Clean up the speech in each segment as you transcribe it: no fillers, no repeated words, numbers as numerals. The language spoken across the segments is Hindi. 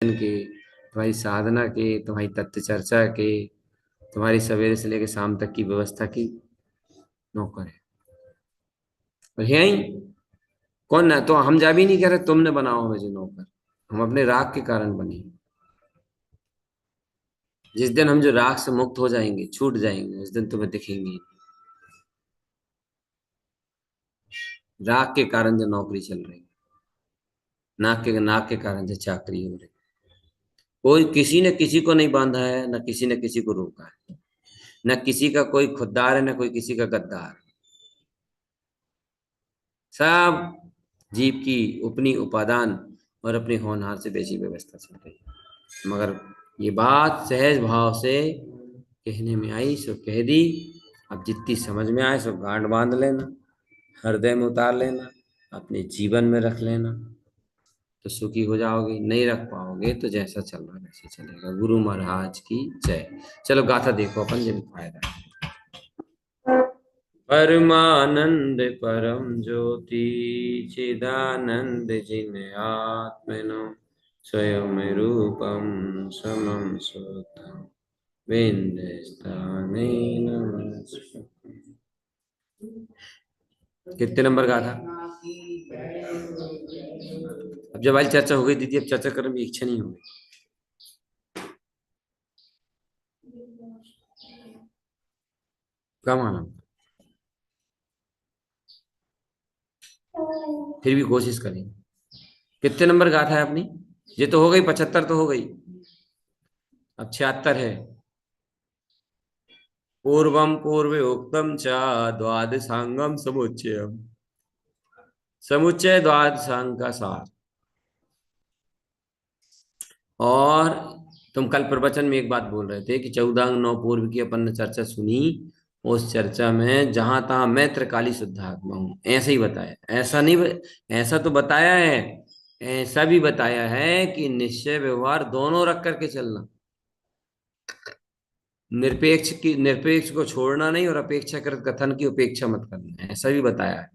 के, तुम्हारी साधना के, तुम्हारी तत्व चर्चा के, तुम्हारी सवेरे से लेकर शाम तक की व्यवस्था की नौकर है। और है ही कौन ना, तो हम जा भी नहीं कह रहे तुमने बनाओ हमें जो नौकर, हम अपने राग के कारण बने। जिस दिन हम जो राग से मुक्त हो जाएंगे, छूट जाएंगे, उस दिन तुम्हें दिखेंगे ही। राग के कारण जो नौकरी चल रही, नाक के कारण जो चाकरी हो रही, कोई किसी ने किसी को नहीं बांधा है, न किसी ने किसी को रोका है, न किसी का कोई खुददार है, न कोई किसी का गद्दार। सब जीव की अपनी उपादान और अपने होनहार से बेची व्यवस्था चल रही है। मगर ये बात सहज भाव से कहने में आई सो कह दी। अब जितनी समझ में आए सो गांठ बांध लेना, हृदय में उतार लेना, अपने जीवन में रख लेना, तो सुखी हो जाओगे। नहीं रख पाओगे तो जैसा चल रहा है वैसे चलेगा। गुरु महाराज की जय। चलो गाथा देखो अपन, जिन फायदा है। परमानंद परम ज्योति चिदानंद जिन आत्मनो स्वयं रूपम समम श्रोत्रम बिंदस्तानेन नमस्कृतं। कितने नंबर का था? अब जब वाली चर्चा हो गई दीदी, अब चर्चा करने की इच्छा नहीं होगी। क्या माना? फिर भी कोशिश करें। कितने नंबर गाथा है अपनी? ये तो हो गई 75, तो हो गई। अब 76 है। पूर्वम पूर्व उक्तम च द्वादशांगम समुच्चयम। समुच्चय द्वादशांग का सार। और तुम कल प्रवचन में एक बात बोल रहे थे कि 14 अंग 9 पूर्व की अपन ने चर्चा सुनी। उस चर्चा में जहां तहां मैं त्रिकाली शुद्धात्मा हूं ऐसे ही बताया, ऐसा नहीं ऐसा तो बताया है, ऐसा भी बताया है कि निश्चय व्यवहार दोनों रख करके चलना। निरपेक्ष को छोड़ना नहीं, और अपेक्षाकृत कथन की उपेक्षा मत करना, ऐसा भी बताया है।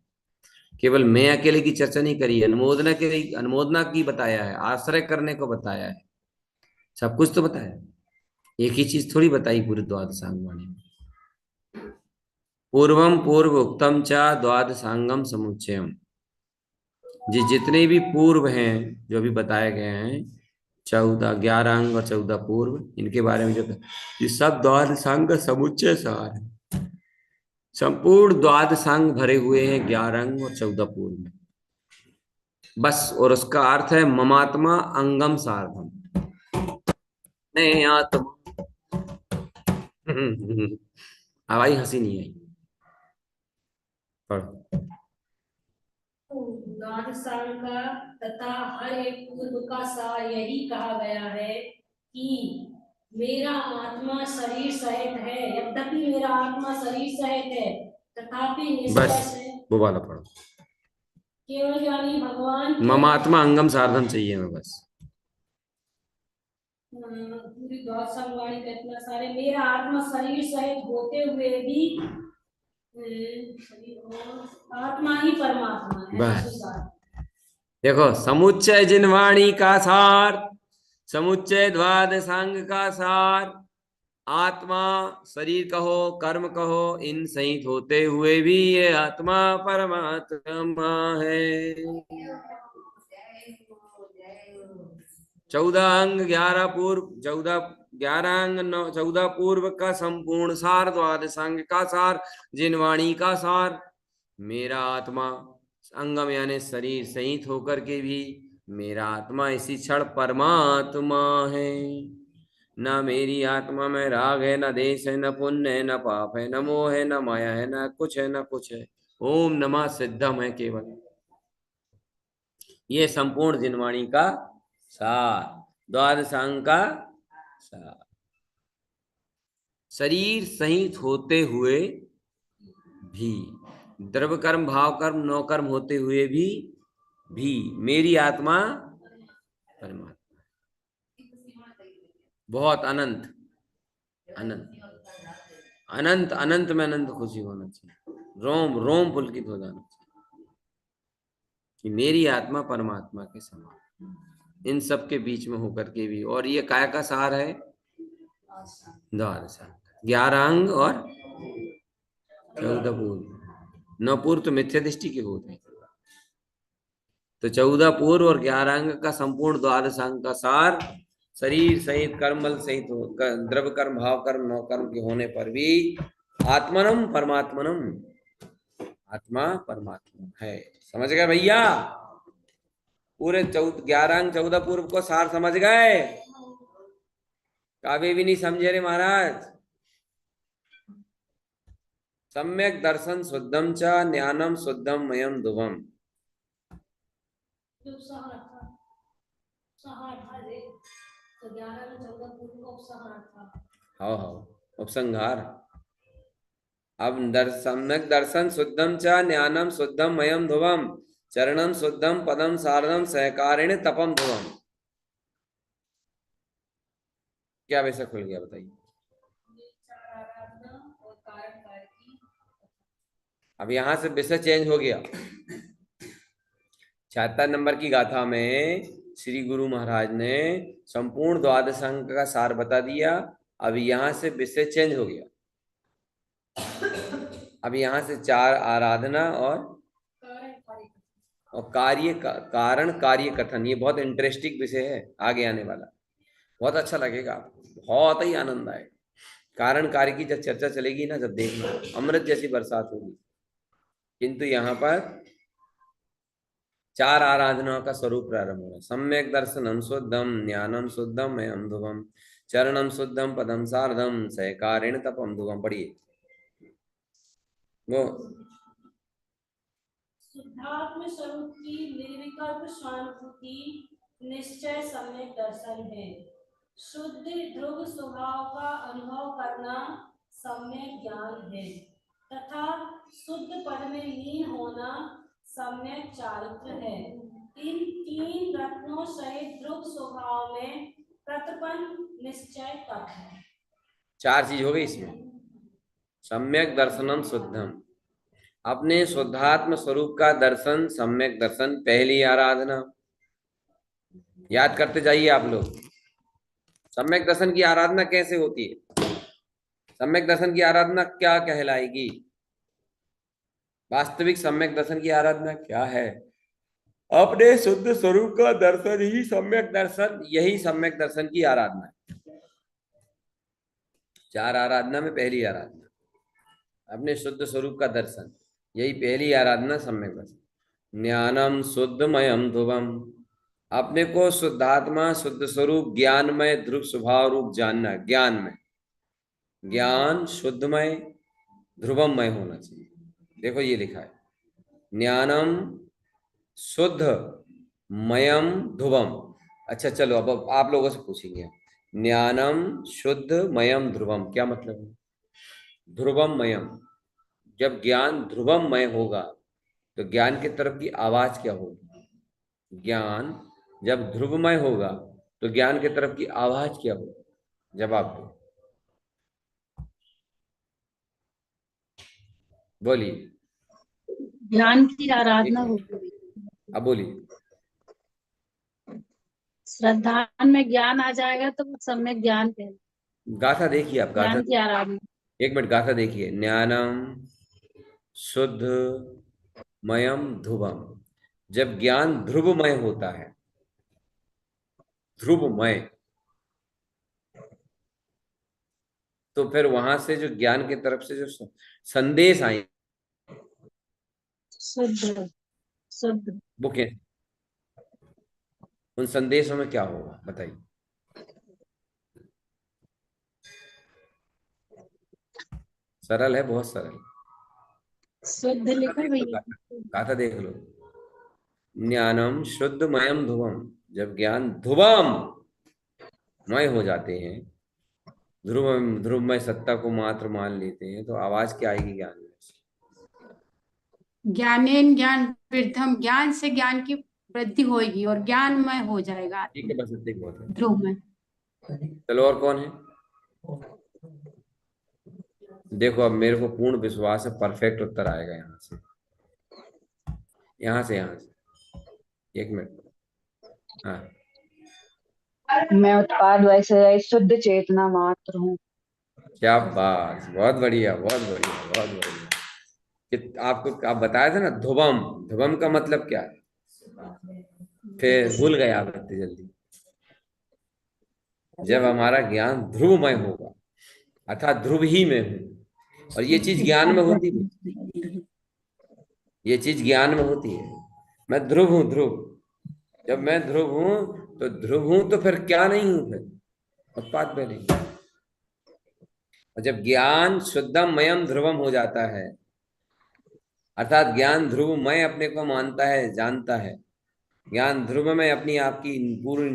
केवल मैं अकेले की चर्चा नहीं करी है, अनुमोदना की बताया है, आश्रय करने को बताया है, सब कुछ तो बताया है। एक ही चीज थोड़ी बताई पूरी द्वादशांग वाणी में। पूर्वम पूर्व उक्तम चा द्वादशांगम समुच्चयम। जितने भी पूर्व हैं जो भी बताए गए हैं, 14 11 अंग और 14 पूर्व, इनके बारे में जो ये सब द्वादशांग का समुच्चय सार है। संपूर्ण द्वादशांग भरे हुए हैं 11 अंग और 14 पूर्व में बस। और उसका अर्थ है ममात्मा अंगम सार्धम। नहीं आत्मा। अब आई हंसी नहीं आई? पढ़ो। द्वादशांग का तथा हर एक पूर्व का सार यही कहा गया है कि मेरा आत्मा शरीर सहित है। यद्यपि मेरा आत्मा शरीर सहित है, तथापि निश्चय बस से वो वाला पढ़ो। केवल यानी भगवान के ममात्मा अंगम सार्धम चाहिए मैं बस। पूरी द्वादशांग वाणी का इतना सारे मेरा आत्मा शरीर सहित होते हुए भी आत्मा ही परमात्मा है। बस देखो, समुच्चय जिनवाणी का सार, समुच्चय द्वादशांग का सार, आत्मा शरीर कहो कर्म कहो इन सहित होते हुए भी ये आत्मा परमात्मा है। 14 अंग 11 पूर्व, 11 अंग 14 पूर्व का संपूर्ण सार, द्वादशांग का सार, जिनवाणी का सार, मेरा आत्मा अंगम यानी शरीर सहित होकर के भी मेरा आत्मा इसी क्षण परमात्मा है। न मेरी आत्मा में राग है, न देश है, न पुण्य है, न पाप है, न मोह है, न माया है, न कुछ है, न कुछ है। ओम नमः सिद्धम है केवल। ये संपूर्ण जिनवाणी का सार, द्वादशांग का सार। शरीर सहित होते हुए भी, द्रव्य कर्म भाव कर्म नौ कर्म होते हुए भी मेरी आत्मा परमात्मा। बहुत अनंत अनंत अनंत अनंत में अनंत खुशी होना चाहिए, रोम रोम पुलकित हो जाना चाहिए कि मेरी आत्मा परमात्मा के समान। इन सब के बीच में होकर के भी, और ये काय का सार है? द्वादश अंग, 11 अंग और 14 पूर्व। 9 पूर्व तो मिथ्या दृष्टि के होते हैं, तो 14 पूर्व और 11 अंग का संपूर्ण द्वादश अंग का सार शरीर सहित कर्मल सहित द्रव्य कर्म भाव कर्म 9 कर्म के होने पर भी आत्मनम परमात्मनम, आत्मा परमात्मा है। समझ गए भैया? पूरे 11 अंग 14 पूर्व को सार समझ गए? काव्य भी नहीं समझे रे महाराज। सम्यक दर्शन शुद्धम च ज्ञानम शुद्धम मयम ध्रुवम। हाँ हाँ, उपसंहार। अब सम्यक दर्शन शुद्धम च ज्ञानम शुद्धम मयम ध्रुवम चरणम शुद्धम पदम सारदम सहकारिण तपम ध्रुवम। क्या वैसा खुल गया बताइए? अब यहां से विषय चेंज हो गया। 76 नंबर की गाथा में श्री गुरु महाराज ने संपूर्ण द्वादश अंग का सार बता दिया। अब यहां से विषय चेंज हो गया। अब यहां से 4 आराधना और कारण कार्य कथन, ये बहुत इंटरेस्टिंग विषय है, आगे आने वाला बहुत अच्छा लगेगा आपको, बहुत ही आनंद आए। कारण कार्य की जब चर्चा चलेगी ना, जब देखना अमृत जैसी बरसात होगी। किंतु यहाँ पर 4 आराधनाओं का स्वरूप प्रारंभ होगा। सम्यक दर्शनम शुद्धम ज्ञानम शुद्धम मयम ध्रुवम चरणम शुद्धम पदम सार्धम सहकारिण तपम ध्रुवम। पढ़िए वो। शुद्धात्म स्वरूप की निर्विकल्प स्वानुभूति निश्चय सम्यक दर्शन है। शुद्ध ध्रुव स्वभाव का अनुभव करना सम्यक ज्ञान है, तथा शुद्ध पद में लीन होना सम्यक चारित्र है। इन 3 रत्नों सहित ध्रुव स्वभाव में प्रतपन निश्चय तप है। 4 चीज हो गई इसमें। सम्यक दर्शनम शुद्धम, अपने शुद्धात्म स्वरूप का दर्शन, सम्यक दर्शन पहली आराधना। याद करते जाइए आप लोग, सम्यक दर्शन की आराधना कैसे होती है, सम्यक दर्शन की आराधना क्या कहलाएगी, वास्तविक सम्यक दर्शन की आराधना क्या है? अपने शुद्ध स्वरूप का दर्शन ही सम्यक दर्शन, यही सम्यक दर्शन की आराधना है। 4 आराधना में पहली आराधना अपने शुद्ध स्वरूप का दर्शन, यही पहली आराधना सम्यक दर्शन। ज्ञानम शुद्धमयम ध्रुवम, अपने को शुद्धात्मा शुद्ध स्वरूप ज्ञानमय ध्रुव स्वभाव रूप जानना। ज्ञान में, ज्ञान शुद्धमय ध्रुवमय होना चाहिए। देखो ये लिखा है, ज्ञानम शुद्ध मयम ध्रुवम। अच्छा चलो, अब आप लोगों से पूछेंगे, ज्ञानम शुद्ध मयम ध्रुवम क्या मतलब है? ध्रुवम मयम, जब ज्ञान ध्रुवमय होगा तो ज्ञान की तरफ की आवाज क्या होगी? ज्ञान जब ध्रुवमय होगा तो ज्ञान की तरफ की आवाज क्या होगी? जवाब दो, बोलिए। ज्ञान की एक आराधना मिनट, होगी। अब बोलिए। श्रद्धा में ज्ञान आ जाएगा तो वो सम्यक ज्ञान कहलाएगा। गाथा देखिए आप, गाथा, ज्ञान की आराधना। एक मिनट गाथा देखिए। ज्ञानम शुद्ध मयम ध्रुवम, जब ज्ञान ध्रुवमय होता है, ध्रुवमय, तो फिर वहां से जो ज्ञान की तरफ से जो संदेश आए शुद्ध शुद्ध वो कैसे, उन संदेशों में क्या होगा बताइए? सरल है, बहुत सरल। शुद्ध गाथा लिखो देख लो, भैया। गाथा, गाथा देख लो। ज्ञानम शुद्धमयम ध्रुवम, जब ज्ञान ध्रुवम मय हो जाते हैं, ध्रुव ध्रुवमय सत्ता को मात्र मान लेते हैं, तो आवाज क्या आएगी ज्ञान में? ज्ञानेन ज्ञान वृद्धम, ज्ञान से ज्ञान की वृद्धि होगी और ज्ञानमय हो जाएगा ठीक है, बस इतने ही बहुत है। ध्रुव में। चलो, और कौन है? देखो अब मेरे को पूर्ण विश्वास है परफेक्ट उत्तर आएगा यहाँ से, यहाँ से, यहाँ से। एक मिनट, हाँ मैं उत्पाद वैसे रहित शुद्ध चेतना मात्र हूँ। क्या बात, बहुत बढ़िया, बहुत बढ़िया, बहुत बढ़िया। कि आपको आप बताए थे ना ध्रुवम, ध्रुवम का मतलब क्या है, फिर भूल गए आप इतनी जल्दी। जब हमारा ज्ञान ध्रुवमय होगा, अर्थात ध्रुव ही में हूं, और ये चीज ज्ञान में होती है, ये चीज ज्ञान में होती है। मैं ध्रुव हूं, ध्रुव। जब मैं ध्रुव हूं तो ध्रुव हूं, तो फिर क्या नहीं हूं, फिर उत्पाद में नहीं। और जब ज्ञान शुद्धम मयम ध्रुवम हो जाता है, अर्थात ज्ञान ध्रुवमय अपने को मानता है, जानता है, ज्ञान ध्रुव में अपनी आपकी पूर्ण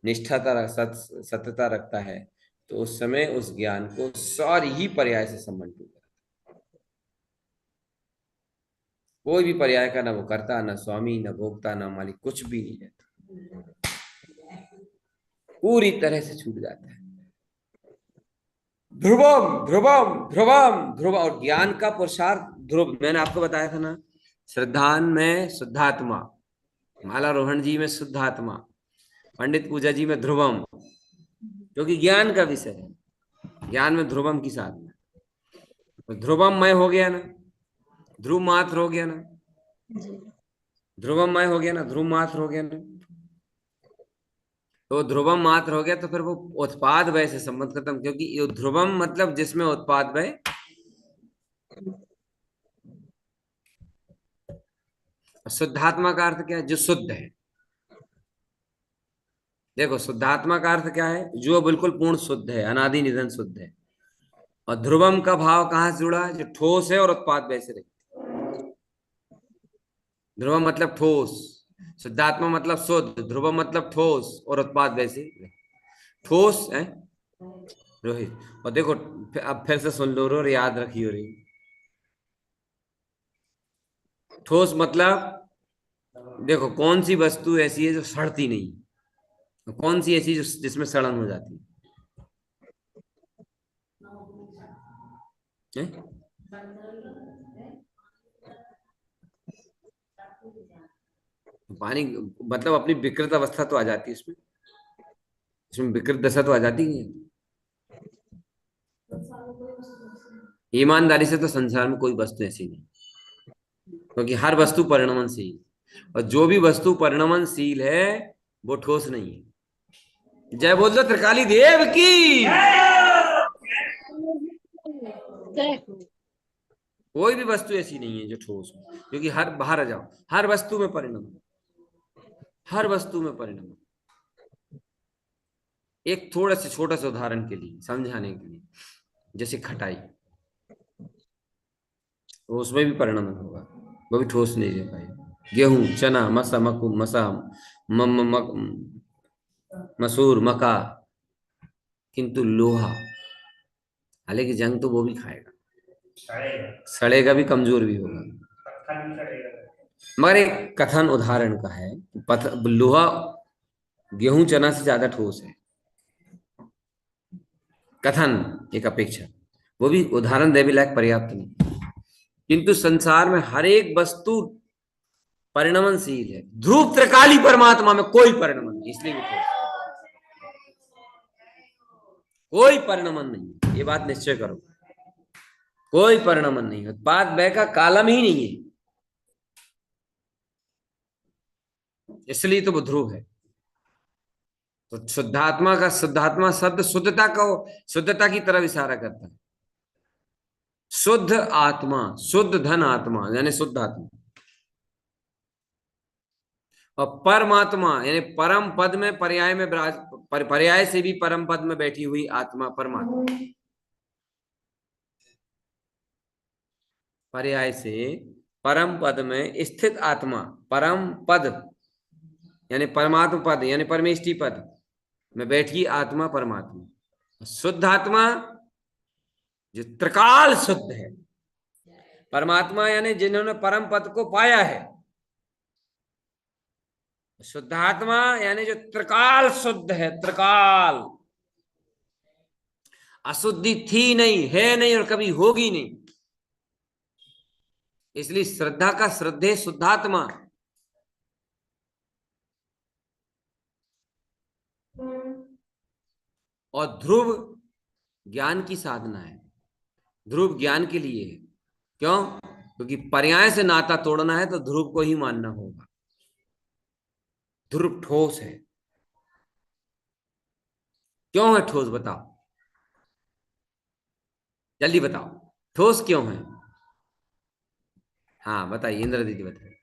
निष्ठाता सत्यता रखता है, तो उस समय उस ज्ञान को सारी ही पर्याय से संबंधित होता है। कोई भी पर्याय का ना वो करता, ना स्वामी, ना भोक्ता, ना मालिक, कुछ भी नहीं रहता, पूरी तरह से छूट जाता है। ध्रुवम ध्रुवम ध्रुवम ध्रुव, और ज्ञान का पुरुषार्थ ध्रुव। मैंने आपको बताया था ना, श्रद्धान में शुद्धात्मा, माला रोहन जी में शुद्धात्मा, पंडित पूजा जी में ध्रुवम, क्योंकि ज्ञान का विषय है, ज्ञान में ध्रुवम की साधना। तो ध्रुवमय हो गया ना, ध्रुव मात्र हो गया ना, ध्रुवमय हो गया ना, ध्रुव मात्र हो गया ना। तो ध्रुवम मात्र हो गया, तो फिर वो उत्पाद वय से संबंध खत्म, क्योंकि ये ध्रुवम मतलब जिसमें उत्पाद वय। शुद्धात्मा का अर्थ क्या है, जो शुद्ध है। देखो शुद्धात्मा का अर्थ क्या है, जो बिल्कुल पूर्ण शुद्ध है, अनादि निधन शुद्ध है। और ध्रुवम का भाव कहां से जुड़ा है, जो ठोस है और उत्पाद वय से रहे। ध्रुवम मतलब ठोस, शुद्धात्मा मतलब शुद्ध, ध्रुवम मतलब ठोस और उत्पाद वय से ठोस है रोहित। और देखो अब फिर से सुन लो और याद रखियो रे। ठोस मतलब देखो कौन सी वस्तु ऐसी है जो सड़ती नहीं, कौन सी ऐसी जिसमें सड़न हो जाती है? पानी मतलब अपनी विकृत अवस्था तो आ जाती है इसमें, इसमें विकृत दशा तो आ जाती है। ईमानदारी से तो संसार में कोई वस्तु ऐसी नहीं, क्योंकि हर वस्तु परिणमनशील, और जो भी वस्तु परिणमनशील है वो ठोस नहीं है। जय बोल दो त्रिकाली देव की। कोई भी वस्तु ऐसी नहीं है जो ठोस हो, क्योंकि हर, बाहर आ जाओ, हर वस्तु में परिणम, हर वस्तु में परिणम। एक थोड़ा सा छोटा सा उदाहरण के लिए समझाने के लिए, जैसे खटाई, तो उसमें भी परिणम होगा, वो भी ठोस नहीं रह पाएगा। गेहूं, चना, मसा, मकू, मसा, मसूर, मका, किंतु लोहा, हालांकि जंग तो वो भी खाएगा, सड़ेगा भी, कमजोर भी होगा, मगर एक कथन उदाहरण का है, लोहा गेहूं चना से ज्यादा ठोस है, कथन एक अपेक्षा, वो भी उदाहरण देने लायक पर्याप्त नहीं। किंतु संसार में हर एक वस्तु परिणमनशील है, ध्रुव त्रिकाली परमात्मा में कोई परिणमन नहीं, इसलिए भी ठोस, कोई परिणमन नहीं, ये बात निश्चय करो, कोई परिणमन नहीं, उत्पाद वय का कालम ही नहीं है, इसलिए तो वो ध्रुव है। तो शुद्धात्मा का, शुद्धात्मा शब्द शुद्धता को, शुद्धता की तरफ इशारा करता है। शुद्ध आत्मा, शुद्ध धन आत्मा यानी शुद्ध आत्मा, और परमात्मा यानी परम पद में, पर्याय में पर्याय से भी परम पद में बैठी हुई आत्मा परमात्मा, पर्याय से परम पद में स्थित आत्मा, परम पद यानी परमात्मा पद यानी परमेष्टि पद में बैठी आत्मा परमात्मा। शुद्ध आत्मा जो त्रिकाल शुद्ध है, परमात्मा यानी जिन्होंने परम पद को पाया है, शुद्धात्मा यानी जो त्रिकाल शुद्ध है, त्रिकाल, अशुद्धि थी नहीं, है नहीं और कभी होगी नहीं, इसलिए श्रद्धा का श्रद्धे शुद्धात्मा। और ध्रुव ज्ञान की साधना है, ध्रुव ज्ञान के लिए है। क्यों? क्योंकि पर्याय से नाता तोड़ना है तो ध्रुव को ही मानना होगा। ध्रुव ठोस है। क्यों है ठोस? बताओ, जल्दी बताओ, ठोस क्यों है? हाँ बताइए, इंद्र दीदी बताइए।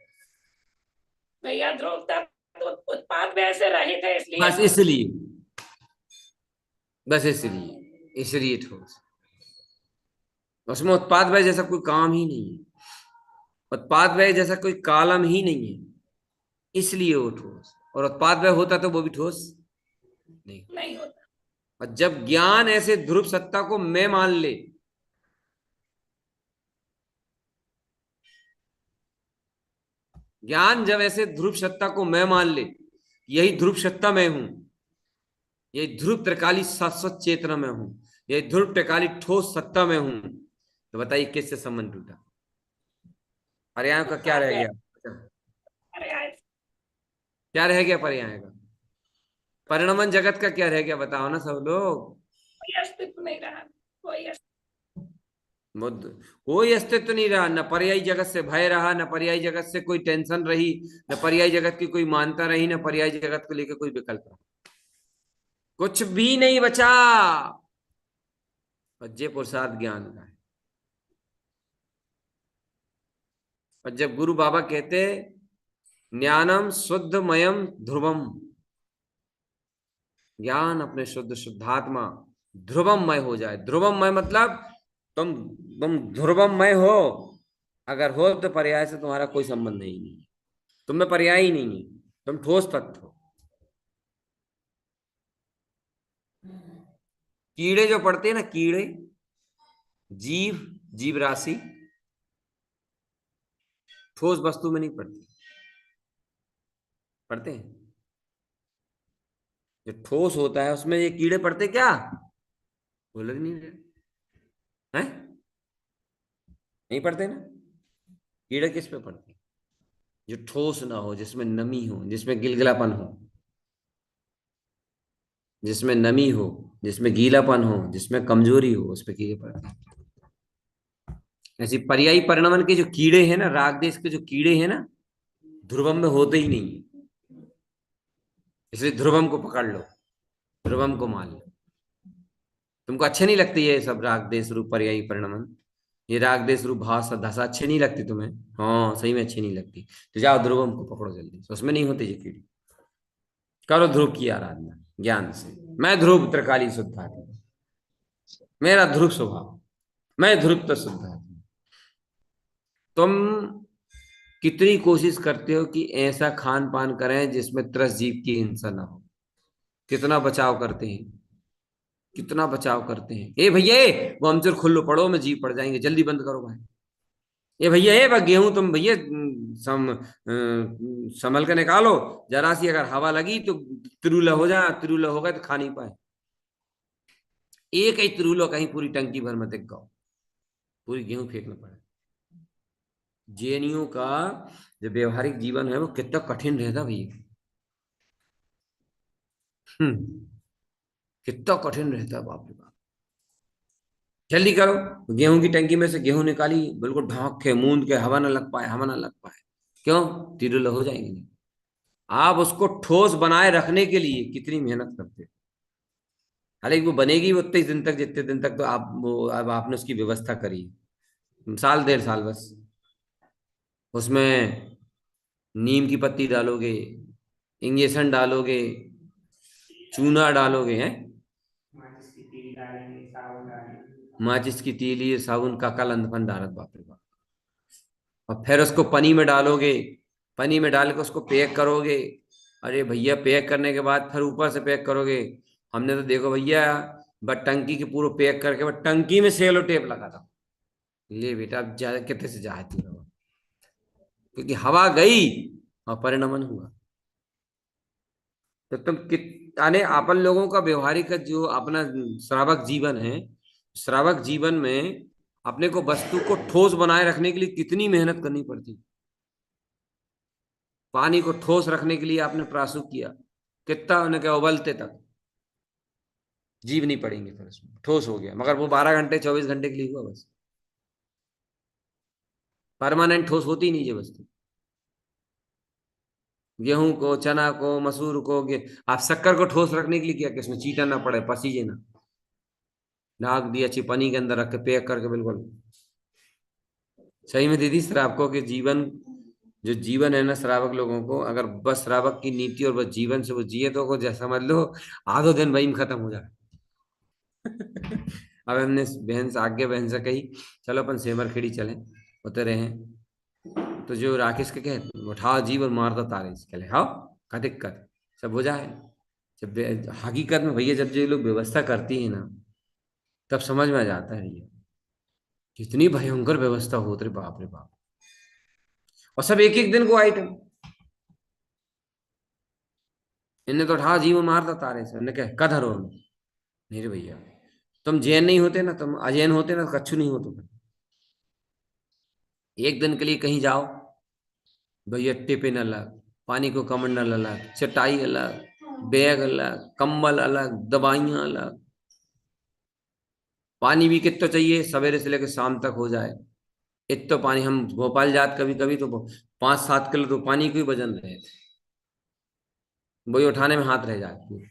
भैया ध्रुव तत्व उत्पाद व्यय से रहित है इसलिए। बस इसलिए, बस इसलिए, इसलिए ठोस। उसमें उत्पाद व्यय जैसा कोई काम ही नहीं है, उत्पाद व्यय जैसा कोई कालम ही नहीं है, इसलिए वो ठोस। और उत्पाद व्यय होता तो वो भी ठोस नहीं। नहीं होता। और जब ज्ञान ऐसे ध्रुव सत्ता को मैं मान ले, ज्ञान जब ऐसे ध्रुव सत्ता को मैं मान ले, यही ध्रुव सत्ता मैं हूं, यही ध्रुव त्रिकाली शाश्वत चेतना में हूं, यही ध्रुव त्रिकाली ठोस सत्ता में हूं, तो बताइए किससे संबंध टूटा? पर्यायों का क्या रह गया? अरे यार, क्या रह गया पर्याय का? परिणमन जगत का क्या रह गया? बताओ ना सब लोग। कोई अस्तित्व नहीं रहा, कोई अस्तित्व। कोई अस्तित्व नहीं रहा, न पर्यायी जगत से भय रहा, न पर्यायी जगत से कोई टेंशन रही, न पर्यायी जगत की कोई मानता रही, न पर्यायी जगत को लेकर कोई विकल्प रहा। कुछ भी नहीं बचा। और ये पुरुषार्थ ज्ञान का है। और जब गुरु बाबा कहते ज्ञानम शुद्धमयम ध्रुवम, ज्ञान अपने शुद्ध शुद्धात्मा ध्रुवमय हो जाए। ध्रुवमय मतलब तुम ध्रुवमय हो, अगर हो तो पर्याय से तुम्हारा कोई संबंध नहीं है, तुम में पर्याय ही नहीं है, तुम ठोस तत्व हो। कीड़े जो पड़ते हैं ना, कीड़े, जीव, जीव राशि ठोस वस्तु में नहीं पड़ती, पड़ते हैं? जो ठोस होता है उसमें ये कीड़े पड़ते क्या? वो लग नहीं रहे हैं? नहीं पड़ते ना। कीड़े किस पे पड़ते हैं? जो ठोस ना हो, जिसमें नमी हो, जिसमें गिलगिलापन हो, जिसमें नमी हो, जिसमें गीलापन हो, जिसमें कमजोरी हो, उस पे कीड़े पड़ते हैं। ऐसी पर्यायी परिणमन के जो कीड़े हैं ना, राग देश के जो कीड़े हैं ना, ध्रुवम में होते ही नहीं है। इसलिए ध्रुवम को पकड़ लो, ध्रुवम को मान लो। तुमको अच्छे नहीं लगते ये सब राग देश रूप पर्यायी परिणमन, ये राग देश रूप भाव दशा अच्छे नहीं लगती तुम्हें? हाँ सही में अच्छी नहीं लगती, तो जाओ ध्रुवम को पकड़ो जल्दी, उसमें नहीं होते ये कीड़े। करो ध्रुव की आराधना ज्ञान से। मैं ध्रुव त्रिकाली शुद्धात्मा, मेरा ध्रुव स्वभाव, मैं ध्रुव तो शुद्धात्मा। तुम कितनी कोशिश करते हो कि ऐसा खान पान करें जिसमें त्रस जीव की हिंसा ना हो? कितना बचाव करते हैं, कितना बचाव करते हैं। ए भैया, वो हमसे खुल्लो पड़ो में जीव पड़ जाएंगे, जल्दी बंद करो भाई। ये भैया, ये बस गेहूं तुम भैया संभल के निकालो, जरा सी अगर हवा लगी तो तिरुला हो जाए, तिरुला होगा तो खा नहीं पाए। एक ही तिरुला कहीं पूरी टंकी भर में दिख गओ, पूरी गेहूं फेंकना पड़े। जेएनयू का जो व्यवहारिक जीवन है वो कितना कठिन रहता भैया। कितना कठिन रहता है, बाप रे बाप। जल्दी करो, गेहूं की टंकी में से गेहूं निकाली, बिल्कुल ढांक के मूंद के, हवा ना लग पाए, हवा ना लग पाए। क्यों? तिरुला हो जाएंगे नहीं। आप उसको ठोस बनाए रखने के लिए कितनी मेहनत करते हो। हालांकि वो बनेगी वो उतने दिन तक जितने दिन तक तो आप वो अब आपने उसकी व्यवस्था करी, साल डेढ़ साल बस। उसमें नीम की पत्ती डालोगे, इंजेक्शन डालोगे, चूना डालोगे, हैं माचिस की तीली, साबुन का कल अंधपन डालत, बाप रे बाप। और फिर उसको पनी में डालोगे, पनी में डाल के उसको पैक करोगे। अरे भैया, पैक करने के बाद फिर ऊपर से पैक करोगे। हमने तो देखो भैया, बस टंकी के पूरा पैक करके बस टंकी में सेलो टेप लगा था। ले बेटा, अब जा कितने से जाती रहो, क्योंकि हवा गई और परिणमन हुआ। तो तुम कितने अपन लोगों का व्यवहारिक जो अपना श्रावक जीवन है, श्रावक जीवन में अपने को वस्तु को ठोस बनाए रखने के लिए कितनी मेहनत करनी पड़ती। पानी को ठोस रखने के लिए आपने प्रासु किया, कितना उन्हें क्या उबलते तक। जीव नहीं पड़ेंगे, फिर उसमें ठोस हो गया, मगर वो 12 घंटे 24 घंटे के लिए हुआ बस, परमानेंट ठोस होती ही नहीं ये वस्तु। गेहूं को, चना को, मसूर को, आप शक्कर को ठोस रखने के लिए क्या, कि उसमें चीटा ना पड़े, पसीजे ना, ढाक दिया चिपनी के अंदर रख के पैक करके बिल्कुल। सही में दीदी श्रावकों के जीवन, जो जीवन है ना श्रावक लोगों को, अगर बस श्रावक की नीति और बस जीवन से वो जिए तो को जैसा समझ लो आधो दिन वही में खत्म हो जाए। अब हमने बहन से आज्ञा, बहन से कही चलो अपन सेमर खेड़ी चले, उतरे हैं तो जो राकेश के कहे उठाओ जीव और मार दो तारे, कहले हाँ का दिक्कत, सब हो जाए। जब हकीकत में भैया जब जो लोग व्यवस्था करती है ना, तब समझ में आ जाता है भैया कितनी भयंकर व्यवस्था होती है, बाप रे बाप। और सब एक एक दिन को आइटम, इन्हें तो उठा जीव मार दो तारे से, इन्हें कह कधर हो, नहीं रे भैया, तुम जैन नहीं होते ना, तुम अजैन होते ना, कच्छू नहीं हो तुम। एक दिन के लिए कहीं जाओ भैया, टिफिन अलग, पानी को कमंडल अलग, चटाई अलग, बैग अलग, कंबल अलग, दवाइयां अलग, पानी भी कितना चाहिए, सवेरे से लेकर शाम तक हो जाए इतना पानी। हम भोपाल जात कभी कभी तो 5-7 किलो तो पानी को ही वजन रहे थे, वही उठाने में हाथ रह जाती है।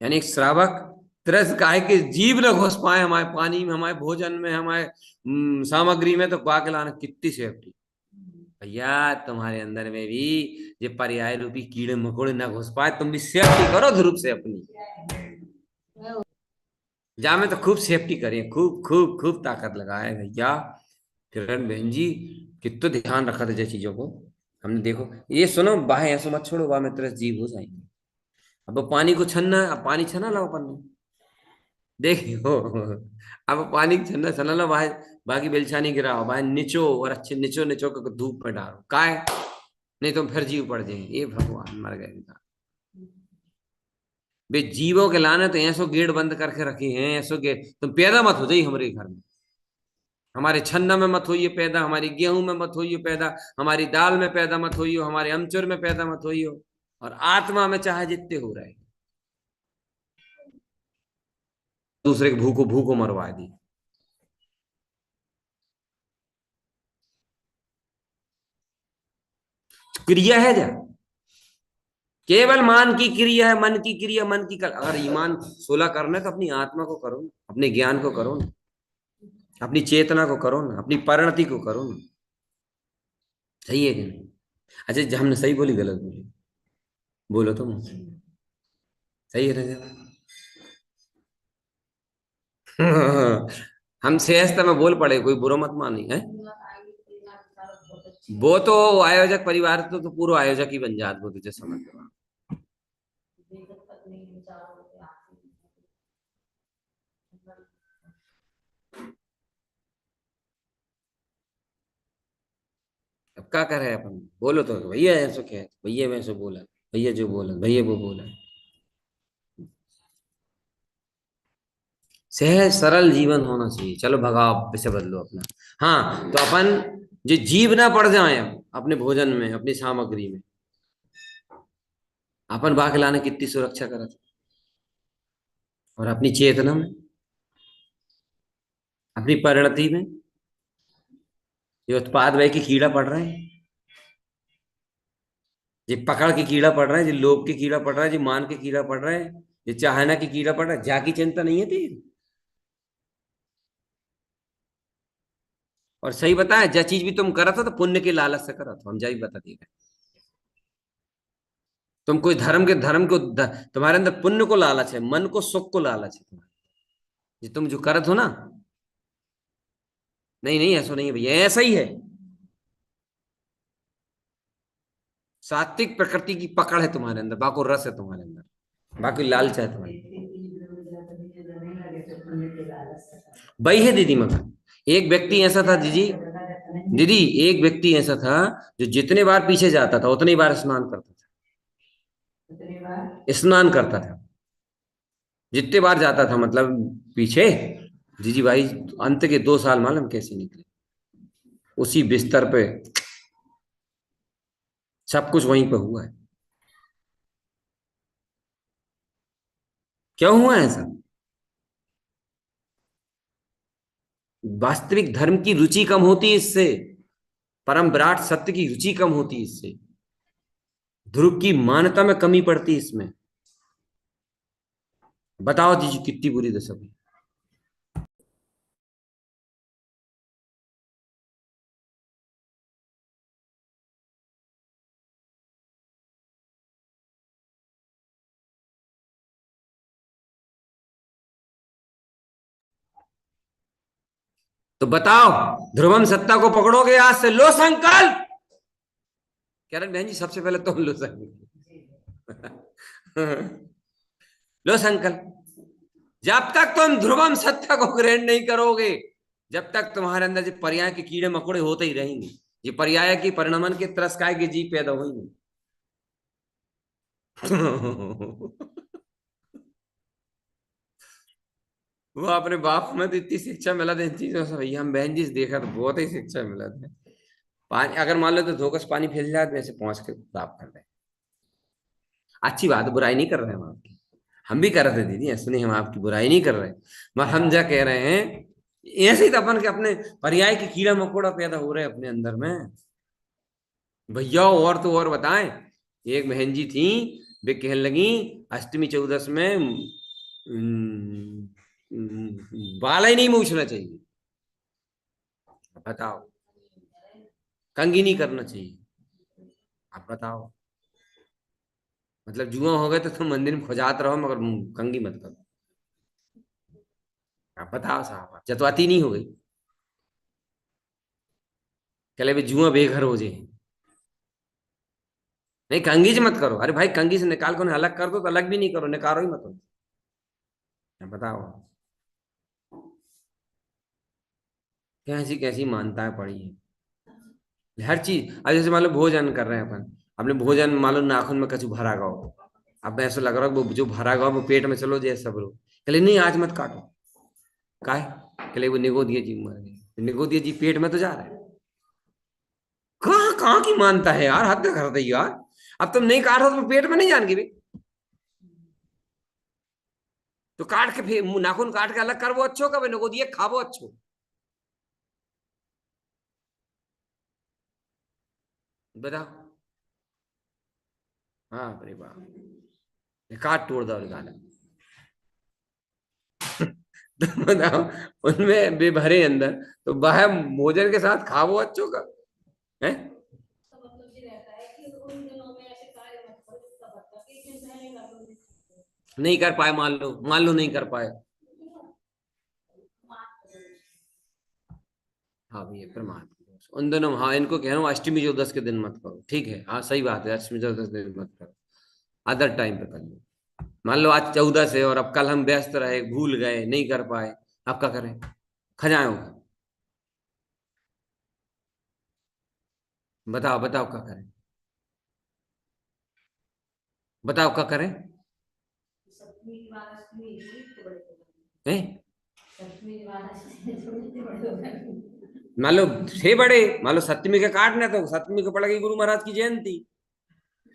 यानी एक श्रावक तरस गाय के जीव न घुस पाए हमारे पानी में, हमारे भोजन में, हमारे सामग्री में, तो पाक लाना कितनी सेफ्टी। भैया तुम्हारे अंदर में भी ये पर्याय रूपी कीड़े मकोड़े ना घुस पाए, तुम भी सेफ्टी करो ध्रुव से अपनी। जा में तो खूब सेफ्टी करें, खूब खूब खूब ताकत लगाए भैया। किरण बहन जी कितना ध्यान रखा था जय चीजों को हमने। देखो ये सुनो, बाहें ऐसा मत छोड़ो, बाह में तरस जीव हो जाएंगे। अब पानी को छन्ना, अब पानी छना लो अपन ने, देखो अब पानी छन्ना छना लो, बाहर बाकी बेलछानी गिराओ, बाहर निचो और अच्छे निचो निचो के धूप में डालो, काय नहीं तो फिर जीव पड़ जाए, ये भगवान मर गए इनका। बे जीवों के लाने तो ऐसो गेट बंद करके रखे हैं, ऐसो गेट, तुम पैदा मत हो जाइए हमारे घर में, हमारे छन्ना में मत होइए पैदा, हमारी गेहूं में मत होइए पैदा, हमारी दाल में पैदा मत होइए, हमारे अमचूर में पैदा मत होइए, और आत्मा में चाहे जितने हो रहे, दूसरे के भूखो भूखो मरवा दी। क्रिया है जा, केवल मान की क्रिया है, मन की क्रिया, मन की अगर ईमान 16 करना है तो अपनी आत्मा को करो ना, अपने ज्ञान को करो ना, अपनी चेतना को करो ना, अपनी परिणति को करो ना। सही है कि नहीं? अच्छा हमने सही बोली गलत बोली, बोलो तो मुझसे, सही है ना? हम सहजता में बोल पड़े, कोई बुरा मत मानी है। वो तो आयोजक परिवार तो पूरा आयोजक ही बन जात, वो तुझे समझ लो। अब क्या करे अपन, बोलो तो भैया ऐसो क्या, भैया वैसे बोला, भैया जो बोला, भैया वो बोला। सहज सरल जीवन होना चाहिए। चलो भगाओ, विषय बदलो अपना। हाँ तो अपन जो जीव ना पड़ जाए अपने भोजन में, अपनी सामग्री में, अपन बाग लाने कितनी सुरक्षा करा था, और अपनी चेतना में, अपनी परिणति में, ये उत्पाद वय की कीड़ा पड़ रहे हैं, ये पकड़ के कीड़ा पड़ रहा है, ये लोभ के कीड़ा पड़ रहा है, ये मान के कीड़ा पड़ रहा है, ये चाहना की कीड़ा पड़ रहा है, जाकी चिंता नहीं है तेरी। और सही बताया, जो चीज भी तुम करा था तो पुण्य के लालच से करा था, हम जा बता दिए। तुम कोई धर्म को तुम्हारे अंदर पुण्य को लालच है, मन को सुख को लालच है तुम्हारे, ये तुम जो करत हो ना, नहीं नहीं ऐसा नहीं है भैया, ऐसा ही है। सात्विक प्रकृति की पकड़ है तुम्हारे अंदर, बाको रस है तुम्हारे अंदर, बाकी लालच है तुम्हारे। वही है दीदी, मगर एक व्यक्ति ऐसा था दीदी, दीदी एक व्यक्ति ऐसा था जो जितने बार पीछे जाता था उतनी बार स्नान करता था, स्नान करता था जितने बार जाता था, मतलब पीछे। जीजी भाई अंत के 2 साल मालूम कैसे निकले, उसी बिस्तर पे, सब कुछ वहीं पे हुआ है। क्यों हुआ ऐसा? वास्तविक धर्म की रुचि कम होती है इससे, परम विराट सत्य की रुचि कम होती है इससे, ध्रुव की मान्यता में कमी पड़ती है इसमें। बताओ जी कितनी बुरी दशा हुई। तो बताओ, ध्रुवम सत्ता को पकड़ोगे आज से, लो संकल्प। करण बहन जी सबसे पहले तुम लो संकल्प। लो संकल्प। जब तक तुम ध्रुवम सत्ता को ग्रहण नहीं करोगे, जब तक तुम्हारे अंदर जो पर्याय के कीड़े मकोड़े होते ही रहेंगे, ये पर्याय की परिणमन के त्रस्काय के जीव पैदा होंगे। वो अपने बाप में तो इतनी शिक्षा मिला था इन चीजों से, भैया हम बहन जी से देखा तो बहुत ही शिक्षा मिला था। पानी अगर मान लो तो धोखे से पानी फैल जाए तो ऐसे पहुंच के साफ कर दे। अच्छी बात है, बुराई नहीं कर रहे हैं हम आपकी, हम भी कर रहे थे दीदी, ऐसे नहीं हम आपकी बुराई नहीं कर रहे, मगर हम क्या कह रहे हैं, ऐसे ही तो अपन के अपने पर्याय की कीड़ा मकोड़ा पैदा हो रहे हैं अपने अंदर में। भैया और तो और बताएं, एक बहन जी थी, वे कहने लगी अष्टमी चौदस में बाल ही नहीं मूछना चाहिए। बताओ, कंघी नहीं करना चाहिए। आप बताओ, मतलब जुआ हो गए तो तुम मंदिर में खुजात रहो मगर कंघी मत करो। आप बताओ साहब, जतवाती नहीं हो गई? चले भाई जुआ बेघर हो जाए, नहीं कंघी से मत करो। अरे भाई कंघी से निकाल को अलग कर दो तो अलग भी नहीं करो, निकालो ही मत। बताओ कैसी कैसी मान्यताएं पड़ी है हर चीज। अब जैसे मान लो भोजन कर रहे हैं अपन, अपने भोजन मान लो नाखून में कछु भरा गाओ, अब ऐसा लग रहा है वो जो भरा गाओ वो पेट में चलो जाए सब लोग, कहले नहीं आज मत काटो। काहे? कहले वो निगोदिया जी मर गए, निगोदिया जी पेट में तो जा रहे हैं। कहाँ कहाँ की मानता है यार, हद कर दी यार। अब तुम नहीं काटो तो पेट में नहीं जाएंगे भी, तो काट के फिर नाखून काट के अलग कर वो अच्छो का, निगोदिया खावो अच्छो। बताओ। हाँ अरे बाप, काट तोड़ दो गाना। तो बताओ, उनमें बे भरे अंदर, तो बाहर भोजन के साथ खावो अच्छो का है। तो मतलब ये रहता है कि उन दिनों में ऐसे कार्य मत करो जिसका मतलब कि एक दिन पहले कर लो। नहीं कर पाए, मान लो नहीं कर पाए। हाँ भैया प्रमाण उन दिनों, हाँ इनको कह रहा हूँ अष्टमी चौदस के दिन मत करो, ठीक है, हाँ सही बात है, अष्टमी चौदस के दिन मत करो, अदर टाइम पे कर लो। मान लो आज 14 है और अब कल हम व्यस्त रहे, भूल गए, नहीं कर पाए, अब क्या करें? खजाए होगा। बताओ बताओ क्या करें, बताओ क्या करें? सप्तमी की बात अष्टमी तो बड़े हो गए। हैं? सप्तमी की बात अष्टमी तो बड़े हो गए। मान लो थे बड़े, मान लो सप्तमी के काटने, तो सप्तमी को पड़ गई गुरु महाराज की जयंती,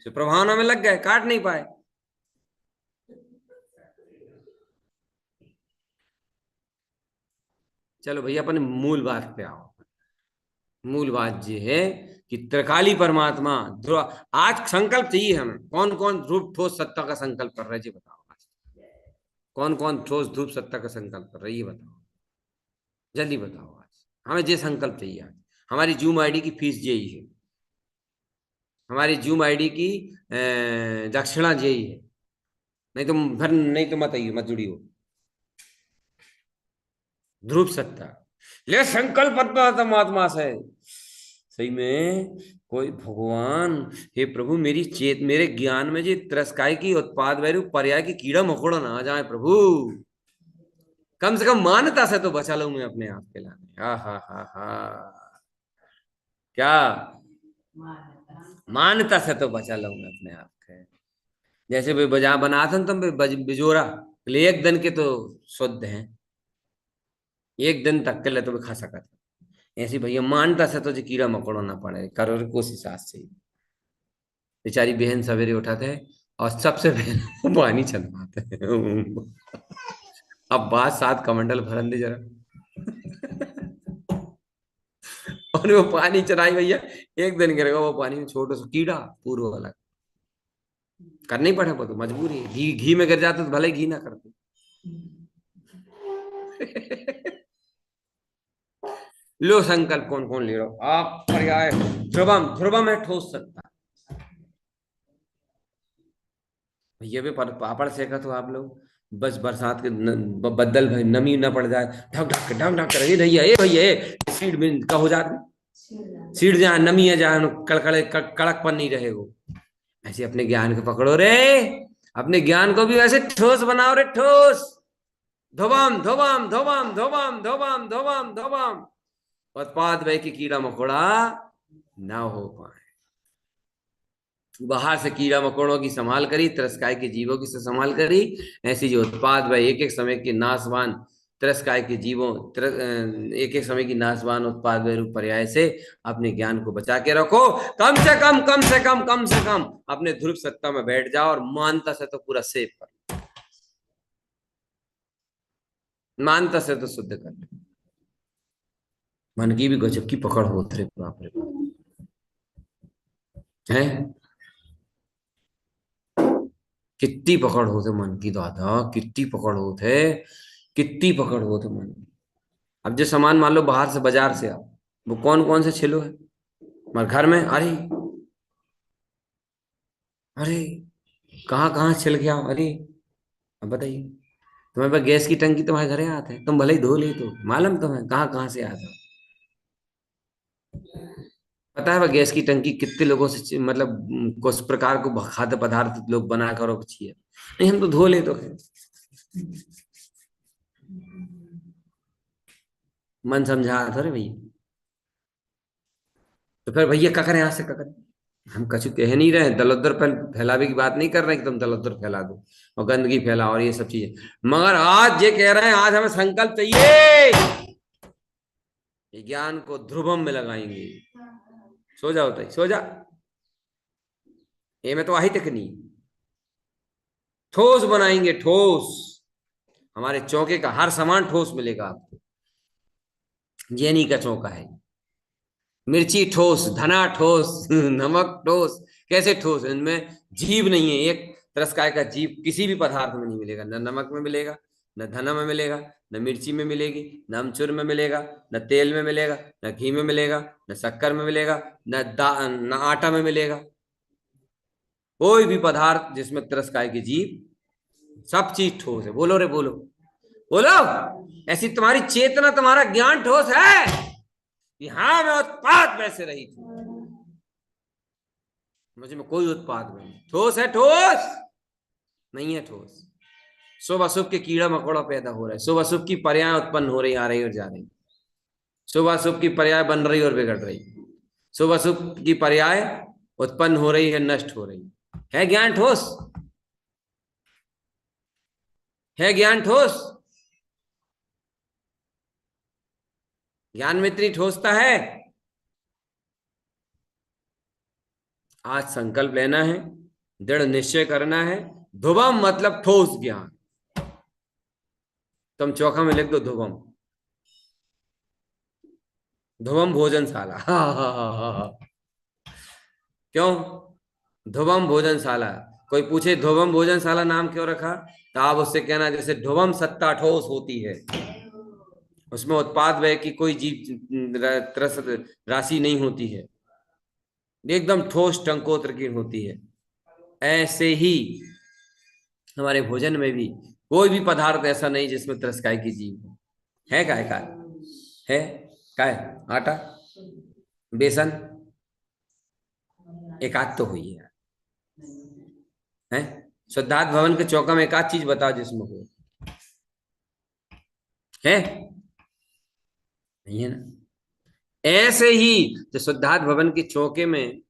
तो प्रभावना में लग गए, काट नहीं पाए। चलो भैया अपन मूल बात पे आओ। मूल बात ये है कि त्रिकाली परमात्मा ध्रुव, आज संकल्प चाहिए हमें, कौन कौन ध्रुव ठोस सत्ता का संकल्प कर रहे हैं जी बताओ आज। कौन कौन ठोस ध्रुव सत्ता का संकल्प कर रहे हैं ये बताओ, जल्दी बताओ आज। हमें ये संकल्प चाहिए आज। हमारी जूम आईडी की फीस यही है, हमारी जूम आईडी की दक्षिणा यही है। नहीं तो भर, नहीं तो मत आइए, मत जुड़िए। ध्रुव सत्ता ले संकल्प परमात्मा से, सही में कोई भगवान, हे प्रभु मेरी चेत मेरे ज्ञान में जो त्रस्काय की उत्पाद वैरू पर्याय की कीड़ा मकोड़ा ना आ जाए प्रभु, कम से कम मान्यता से तो बचा लूं मैं अपने आप के लाने। हा क्या मान्यता से तो बचा लूं मैं अपने आप के। जैसे वे बजा बना था तुम बिजोरा, एक दिन के तो शुद्ध हैं, एक दिन तक के लिए तो खा सकता था। ऐसी भैया मानता से तो जो कीड़ा मकोड़ा ना पड़े, करो कोशिश आज से। बेचारी बहन सवेरे उठाते और सबसे पहले वो पानी चलवाते हैं। अब बात 7 कमंडल भरन दे जरा। और वो पानी चढ़ाई भैया, एक दिन गिरेगा वो पानी में, छोटा सा कीड़ा पूरा वाला। करना ही पड़े, वो तो मजबूरी है। घी घी में गिर जाते तो भले घी ना करते। लो संकल्प कौन कौन ले रहा हो आप? पर्याय ध्रुवम, ध्रुवम है ठोस सकता। ये भी पापड़ सेका तो आप लोग बस बरसात के बदल भाई नमी ना पड़ जाए, ढक ढक कर, भैया ए भैया ए सीड में का हो जाती, सीड जहाँ नमी है, जहाँ कड़कड़े कड़कपन नहीं रहे वो। ऐसे अपने ज्ञान को पकड़ो रे, अपने ज्ञान को भी वैसे ठोस बनाओ रे, ठोस। धोबम धोबम धोबम धोबम धोबम धोबम धोबम, उत्पाद वह की कीड़ा मकोड़ा ना हो पाए। बाहर से कीड़ा मकोड़ों की संभाल करी, तिरस्कार के जीवों की से संभाल करी, ऐसी जो उत्पाद वह एक एक समय के नाशवान तिरस्कार के जीवों, एक एक समय की नाशवान उत्पाद वह रूप पर्याय से अपने ज्ञान को बचा के रखो। कम से कम कम से कम कम से कम अपने ध्रुव सत्ता में बैठ जाओ और मानता से तो पूरा सेव कर, मानता से तो शुद्ध कर। मन की भी गजब की पकड़ होती रे बाप रे, है कितनी पकड़ होते मन की, दादा कितनी पकड़ होते, कितनी पकड़ होते मन की। अब जो सामान मान लो बाहर से बाजार से आओ, वो कौन कौन से छिलो है, मगर घर में अरे अरे कहाँ कहाँ छिल गया, अरे अब बताइए। तुम्हारे पास गैस की टंकी तुम्हारे घरे आते हैं, तुम भले ही धो ले तो मालूम तुम्हें कहाँ कहाँ से आता है। पता है वह गैस की टंकी कितने लोगों से मतलब कुछ प्रकार को खाद्य पदार्थ लोग बना कर रखी है, नहीं हम तो धो ले तो है। मन समझा था रे भैया, तो फिर भैया क्या करें, यहाँ से क्या करें। हम कछु कह नहीं रहे, दलदर फैलावे की बात नहीं कर रहे कि तुम दलदर फैला दो और गंदगी फैलाओ और ये सब चीजें, मगर आज ये कह रहे हैं आज हमें संकल्प चाहिए, ज्ञान को ध्रुवम में लगाएंगे। सो जाओ ताई सो जा, ये में तो आई तक नहीं, ठोस बनाएंगे ठोस। हमारे चौके का हर सामान ठोस मिलेगा आपको। जेनी का चौका है, मिर्ची ठोस, धना ठोस, नमक ठोस। कैसे ठोस, इनमें जीव नहीं है, एक तरस का जीव किसी भी पदार्थ में नहीं मिलेगा, न नमक में मिलेगा, न धना में मिलेगा, न मिर्ची में मिलेगी, न अमचूर में मिलेगा, न तेल में मिलेगा, न घी में मिलेगा, न शक्कर में मिलेगा, न आटा में मिलेगा। कोई भी पदार्थ जिसमें तिरस्कार की जीव, सब चीज ठोस है। बोलो रे बोलो, बोलो। ऐसी तुम्हारी चेतना, तुम्हारा ज्ञान ठोस है कि हाँ मैं उत्पाद वैसे रही थी, मुझे में कोई उत्पाद नहीं, ठोस है, ठोस नहीं है ठोस। शुभ अशुभ के कीड़ा मकोड़ा पैदा हो रहा है, शुभ अशुभ की पर्याय उत्पन्न हो रही, आ रही और जा रही, शुभ अशुभ की पर्याय बन रही और बिगड़ रही, शुभ अशुभ की पर्याय उत्पन्न हो रही है, नष्ट हो रही है। ज्ञान ठोस है, ज्ञान ठोस, ज्ञान में इतनी ठोसता है। आज संकल्प लेना है, दृढ़ निश्चय करना है। ध्रुवम मतलब ठोस ज्ञान। तुम चौका में लिख दो ध्रुवम, ध्रुवम भोजनशाला। क्यों ध्रुवम भोजनशाला? कोई पूछे ध्रुवम भोजनशाला नाम क्यों रखा, तो आप उससे कहना जैसे ध्रुवम सत्ता ठोस होती है, उसमें उत्पाद व्यय की कोई जीव राशि नहीं होती है, एकदम ठोस टंकोत्र की होती है। ऐसे ही हमारे भोजन में भी कोई भी पदार्थ ऐसा नहीं जिसमें तिरस्कार की जीव है। काय का है, काय आटा बेसन एक आध तो हुई है। शुद्धार्थ भवन के चौका में एक आध चीज बताओ जिसमें हो, है नहीं है ना। ऐसे ही जो शुद्धार्थ भवन के चौके में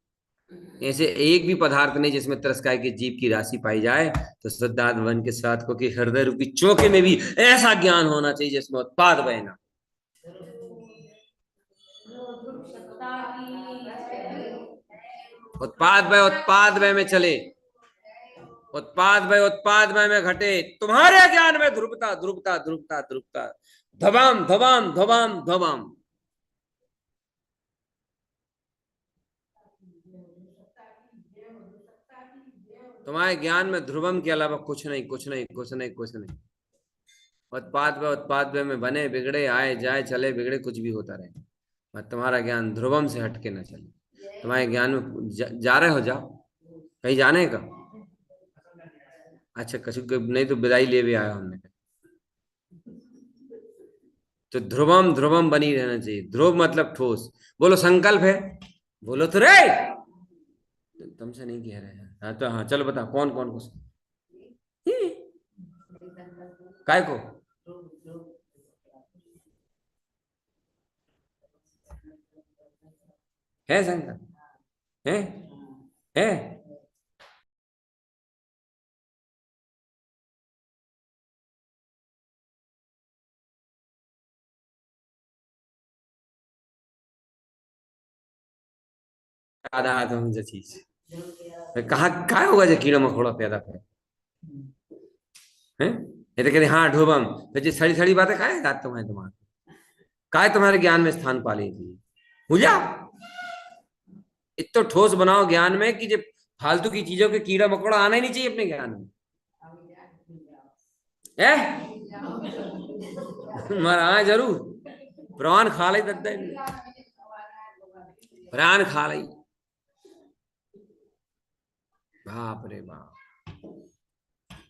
ऐसे एक भी पदार्थ नहीं जिसमें तिरस्कार की जीव की राशि पाई जाए, तो शुद्धार्थ भवन के साधकों की हृदय रूपी चौके में भी ऐसा ज्ञान होना चाहिए जिसमें उत्पाद बहना, उत्पाद वह में चले। उत्पाद उत्पादमय में घटे, तुम्हारे ज्ञान में ध्रुवता ध्रुवता ध्रुवता ध्रुवता, धबाम धबाम धबाम धबाम। तुम्हारे ज्ञान में ध्रुवम के अलावा कुछ नहीं, कुछ नहीं, कुछ नहीं, कुछ नहीं। उत्पाद में बने बिगड़े, आए जाए चले बिगड़े, कुछ भी होता रहे, पर तुम्हारा ज्ञान ध्रुवम से हटके न चले। तुम्हारे ज्ञान में जा रहे हो, जाओ कहीं जाने का। अच्छा कछु नहीं तो विदाई ले भी आया हमने। तो ध्रुवम ध्रुवम बनी रहना चाहिए। ध्रुव मतलब ठोस। बोलो संकल्प है, बोलो तो रे, तुमसे नहीं कह रहे हैं। हाँ तो हाँ चलो बता कौन कौन को काय को है संकल्प है आधा आधा मुझे चीज कहा काय होगा जो कीड़ा मकोड़ा पैदा करे हैं। ये तो कहते हाँ ढोबम, तो जी सड़ी सड़ी बातें काय है तुम्हारे दिमाग, काय तुम्हारे ज्ञान में स्थान पा ली थी। हो जा इतना ठोस बनाओ ज्ञान में कि जब फालतू की चीजों के कीड़ा मकोड़ा आना ही नहीं चाहिए अपने ज्ञान में। हाँ जरूर प्राण खा ली दद्दा, प्राण खा ली, बाप रे बाप।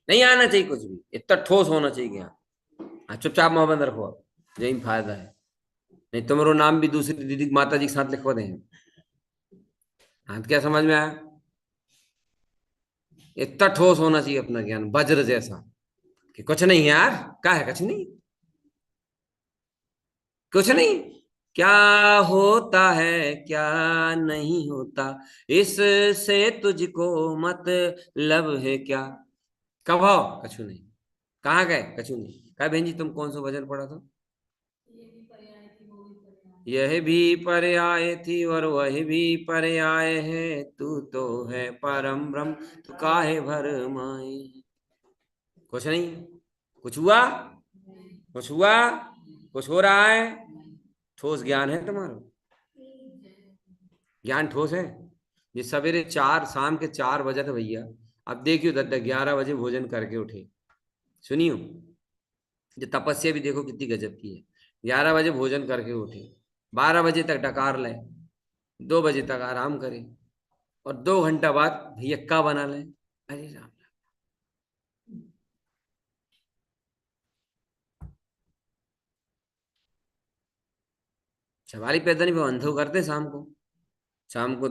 नहीं आना चाहिए कुछ भी, इतना ठोस होना चाहिए ज्ञान। चुपचाप मुंह बंद रखो, यही फायदा है। नहीं तुम्हारा नाम भी दूसरी दीदी माता जी के साथ लिखवा दें। हाँ क्या समझ में आया? इतना ठोस होना चाहिए अपना ज्ञान, वज्र जैसा कि कुछ नहीं यार, क्या है कुछ नहीं, कुछ नहीं। क्या होता है क्या नहीं होता, इससे तुझको मतलब है क्या। कब हो कछु नहीं, कहाँ गए कछु नहीं। कहा बहन जी तुम कौन सा भजन पढ़ा था? यह भी पर्याय थी और वह भी पर्याय है, तू तो है परम ब्रह्म, तू काहे भर माए। कुछ नहीं, कुछ हुआ, कुछ हुआ, कुछ हो रहा है। ठोस ज्ञान है तुम्हारा, ज्ञान ठोस है। ये सवेरे 4 शाम के 4 बजे थे भैया, अब देखियो 11 बजे भोजन करके उठे। सुनियो ये तपस्या भी देखो कितनी गजब की है। 11 बजे भोजन करके उठे, 12 बजे तक डकार ले, 2 बजे तक आराम करे, और 2 घंटा बाद भैया का बना ले। अरे राम, सवाल ही पैदा नहीं। वो अंधो करते शाम को, शाम को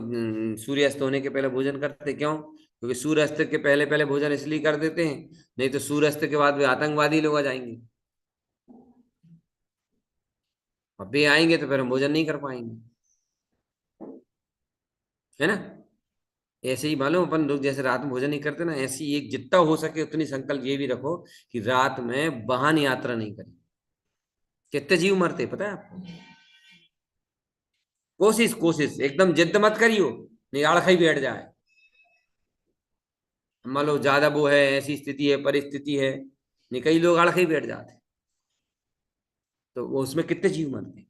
सूर्यास्त होने के पहले भोजन करते। क्यों? क्योंकि सूर्यास्त के पहले पहले भोजन इसलिए कर देते हैं, नहीं तो सूर्यास्त के बाद वे आतंकवादी लोग आ जाएंगे, अब भी आएंगे तो फिर हम भोजन नहीं कर पाएंगे, है ना। ऐसे ही मालूम अपन लोग जैसे रात में भोजन नहीं करते ना, ऐसे ही एक जितना हो सके उतनी संकल्प ये भी रखो कि रात में वाहन यात्रा नहीं करें। कितने जीव मरते पता है आपको? कोशिश कोशिश एकदम जिद मत करियो, नहीं आड़खा ही बैठ जाए। मान लो ज्यादा वो है, ऐसी स्थिति है, परिस्थिति है, नहीं कई लोग आड़खा ही बैठ जाते, तो वो उसमें कितने जीव मरते।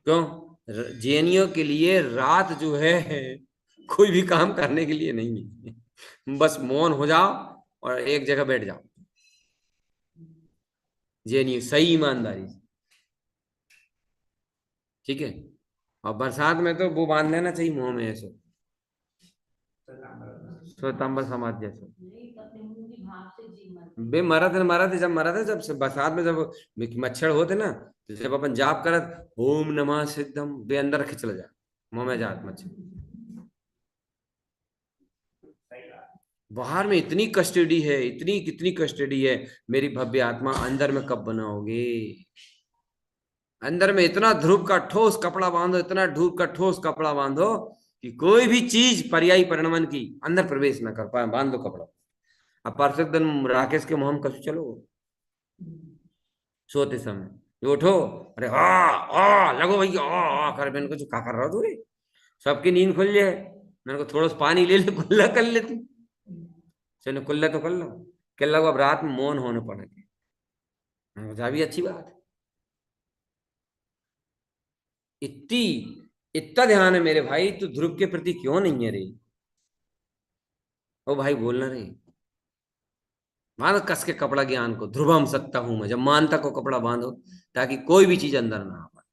क्यों? जेएनयू के लिए रात जो है कोई भी काम करने के लिए नहीं है, बस मौन हो जाओ और एक जगह बैठ जाओ। जेएनयू सही ईमानदारी से, ठीक है। और बरसात में तो वो बांध लेना चाहिए मुंह में ऐसे, श्वेतांबर समाज जैसे। बे मरा थे जब मरा था, जब बरसात में जब मच्छर होते ना, तो जब अपन जाप करत ओम नमः सिद्धम, बे अंदर खिंचल जा मुंह में जात मच्छर। बाहर में इतनी कस्टडी है, इतनी कितनी कस्टडी है। मेरी भव्य आत्मा अंदर में कब बनाओगे? अंदर में इतना ध्रुव का ठोस कपड़ा बांधो, इतना ध्रुव का ठोस कपड़ा बांधो कि कोई भी चीज पर्यायी परिणमन की अंदर प्रवेश न कर पाए। बांध दो कपड़ा। अब परफेक्ट दिन राकेश के मुंह में कसो चलो सोते समय, ये उठो, अरे आ लगो भैया आ कर, मैंने कुछ क्या कर रहा तू रे, सबकी नींद खुल जाए, मैंने को थोड़ा सा पानी ले ले कुल्ला कर ले तू। चलो कुल्ला तो कर लो, किल्ला को अब रात में मौन होने पड़ेंगे, जा भी अच्छी बात है। इतना ध्यान है मेरे भाई, तू ध्रुव के प्रति क्यों नहीं है रे? ओ भाई बोलना रे, बांधो कस के कपड़ा ज्ञान को, ध्रुवम सत्ता हूं मैं, जब मानता को कपड़ा बांधो ताकि कोई भी चीज अंदर ना आ पाए,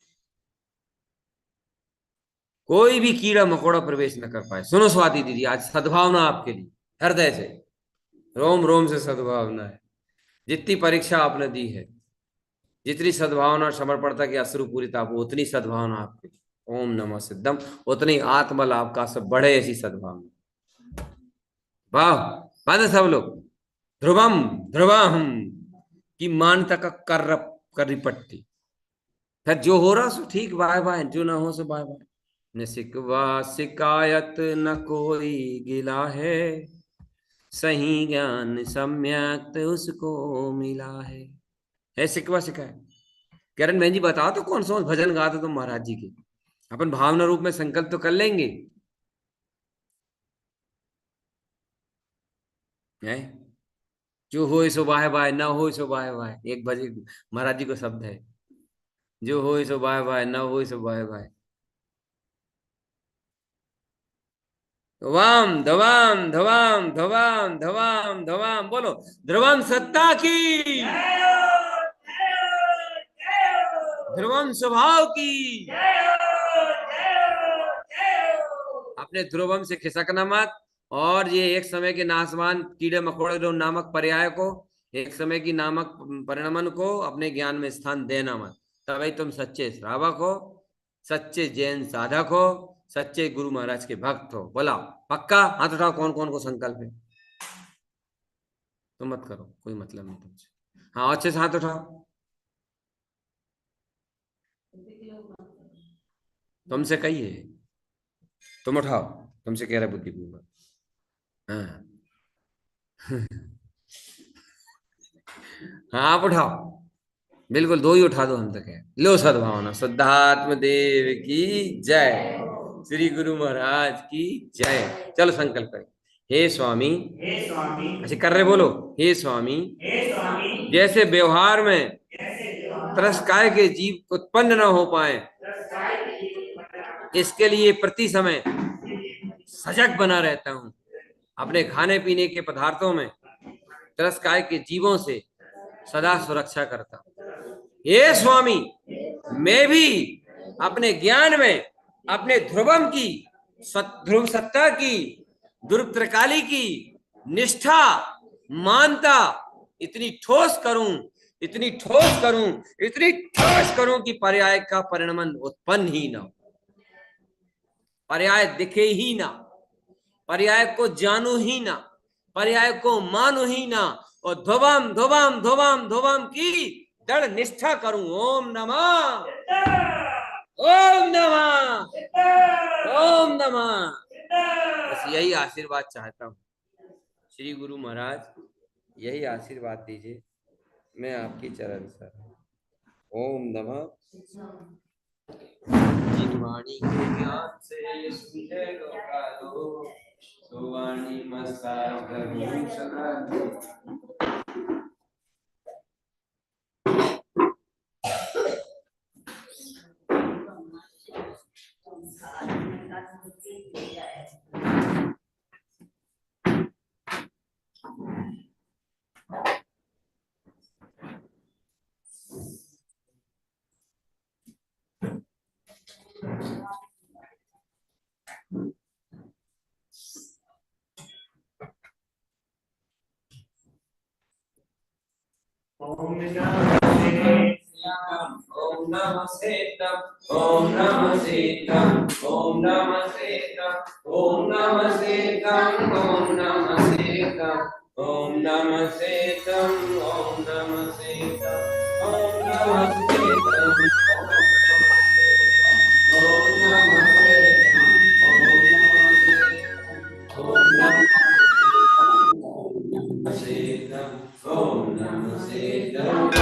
कोई भी कीड़ा मकोड़ा प्रवेश न कर पाए। सुनो स्वाति दीदी, आज सद्भावना आपके लिए हृदय से, रोम रोम से सद्भावना है। जितनी परीक्षा आपने दी है, जितनी सद्भावना समर्पणता की अश्रुपूरिता आपको, उतनी सद्भावना आपके लिए। ओम नमः सिद्धम, उतनी आत्मल आपका सब बढ़े, ऐसी सद्भावना। वाह, बात सब लोग, ध्रुवम ध्रुवम की मानता का कर रिपट्टी। फिर जो हो रहा सो ठीक, बाय बाय, जो ना हो सो बाय बाय। न शिकवा शिकायत न कोई गिला है, सही ज्ञान सम्यक उसको मिला है शिकवा शिकायत। किरण बहन जी बताओ तो कौन सा भजन गाते तुम महाराज जी के, अपन भावना रूप में संकल्प तो कर लेंगे है? जो हो सो बाय बाय, ना हो सो बाय बाय, एक भजन महाराज जी को शब्द है, जो हो सो बाय बाय, ना हो सो बाय बाय। धवाम धवाम धवाम धवाम धवाम धवाम, बोलो ध्रुवम सत्ता की, ध्रुवम स्वभाव की। अपने ध्रुवम से खिसकना मत, और ये एक समय के नासवान कीड़े मकोड़े नामक पर्याय को, एक समय की नामक परिणमन को अपने ज्ञान में स्थान देना मत, तभी तुम सच्चे श्रावक हो, सच्चे जैन साधक हो, सच्चे गुरु महाराज के भक्त हो। बोला पक्का? हाथ उठाओ, कौन कौन को संकल्प है? तो मत करो, कोई मतलब नहीं तुमसे। हाँ अच्छे से हाथ उठाओ, तुमसे कहिए, तुम उठाओ, तुमसे कह रहा बुद्धिपूर्वक। हाँ हाँ आप उठाओ, बिल्कुल दो ही उठा दो, हम तक है। लो सद्भावना, शुद्धात्म देव की जय, श्री गुरु महाराज की जय। चलो संकल्प करें। हे स्वामी, ऐसे कर रहे बोलो, हे स्वामी, जैसे व्यवहार में तिरस्कार के जीव उत्पन्न न हो पाए, इसके लिए प्रति समय सजग बना रहता हूं। अपने खाने पीने के पदार्थों में तिरस्कार के जीवों से सदा सुरक्षा करता हूं। हे स्वामी, मैं भी अपने ज्ञान में अपने ध्रुवम की, ध्रुव सत्ता की, ध्रुव त्रिकाली की निष्ठा मानता इतनी ठोस करूं, इतनी ठोस करूं, इतनी ठोस करूं कि पर्याय का परिणमन उत्पन्न ही ना, पर्याय दिखे ही ना, पर्याय को जानू ही ना, पर्याय को मानू ही ना, और ध्रुवम ध्रुवम ध्रुवम ध्रुवम की दृढ़ निष्ठा करूं। ओम नमः, ओम नमः, ओम नमः। बस यही आशीर्वाद चाहता हूं। श्री गुरु महाराज यही आशीर्वाद दीजिए, मैं आपकी चरण सर। ओम नमः। जिन वाणी के ज्ञान से ये सूझे लोकालो, सो वाणी मस्तार करूं सदा। ओम नमः सेतम, ओम नमः सेतम, ओम नमः सेतम, ओम नमः सेतम, ओम नमः सेतम, ओम नमः सेतम, ओम नमः सेतम, ओम नमः सेतम, ओम नमः सेतम, ओम नमः सेतम, ओम नमः सेतम।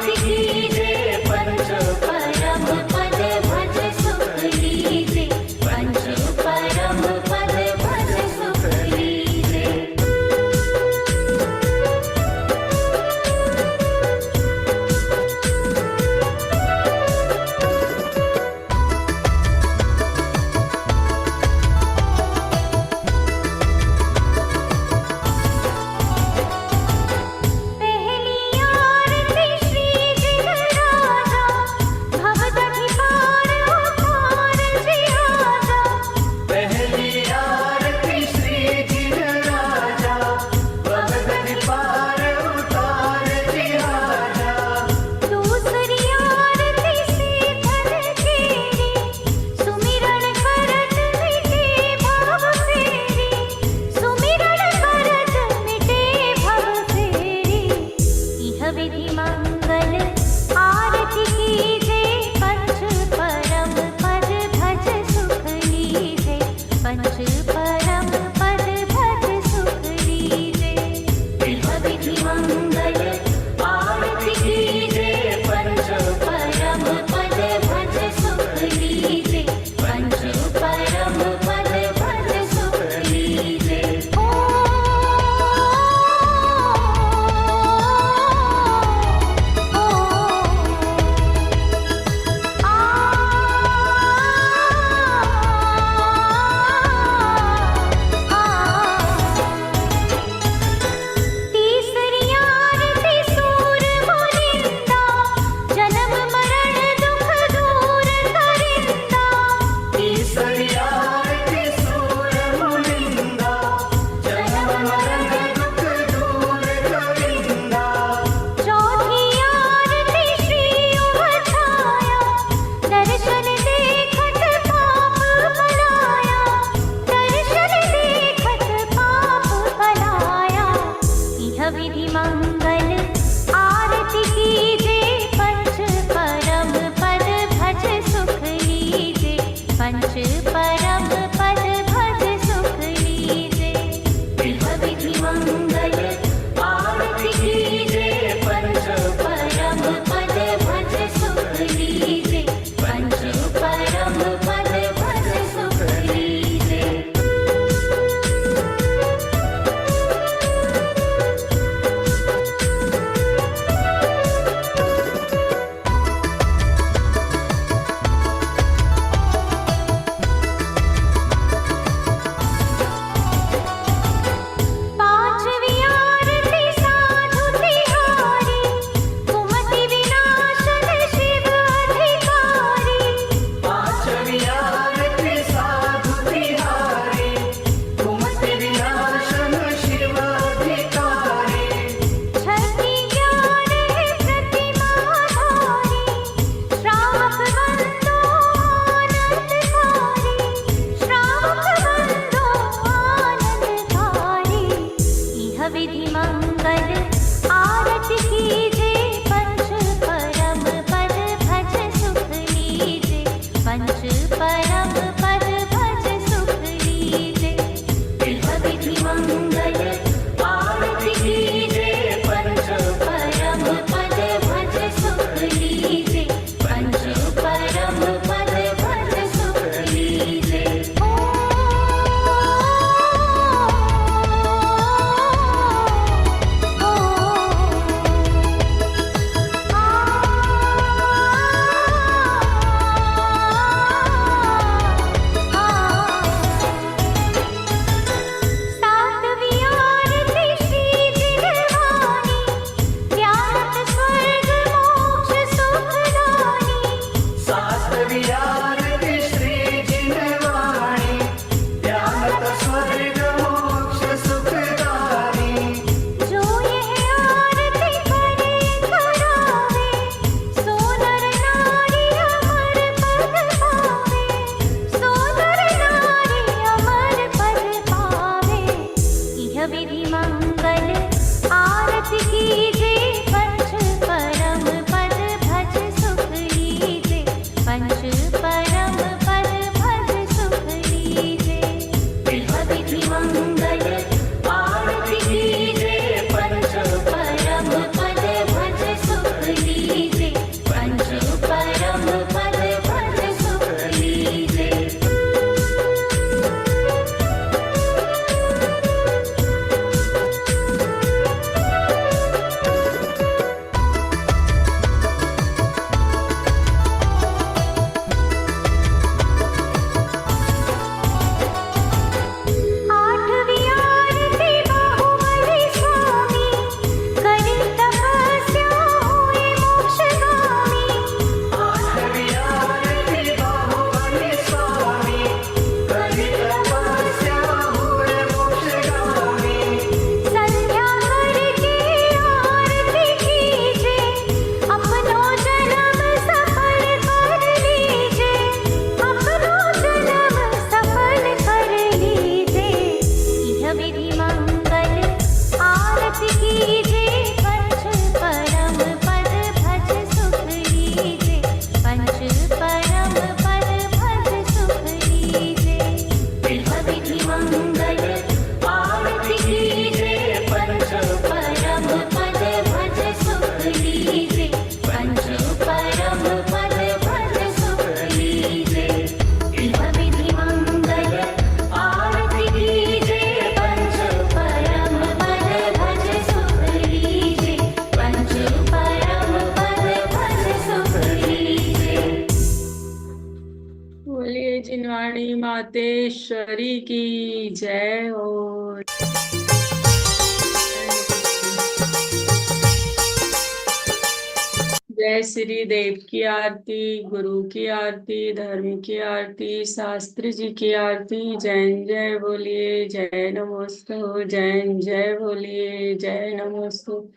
कीजे पंच परम पद भज सुख लीजे पंच परम पद भज सुख लीजे पहली आरती श्री जी परम पद भज सुख लीजे इह विधि मंगल आरती कीजे पंच परम पद भज सुख लीजे पंच परम पद भज सुख लीजे। बोलिए जिनवाणी मातेश्वरी की जय हो। जय श्री देव की आरती, गुरु की आरती, धर्म की आरती, शास्त्री जी की आरती। जैन जय बोलिए, जय नमोस्तु। जैन जय बोलिए, जय नमोस्तु।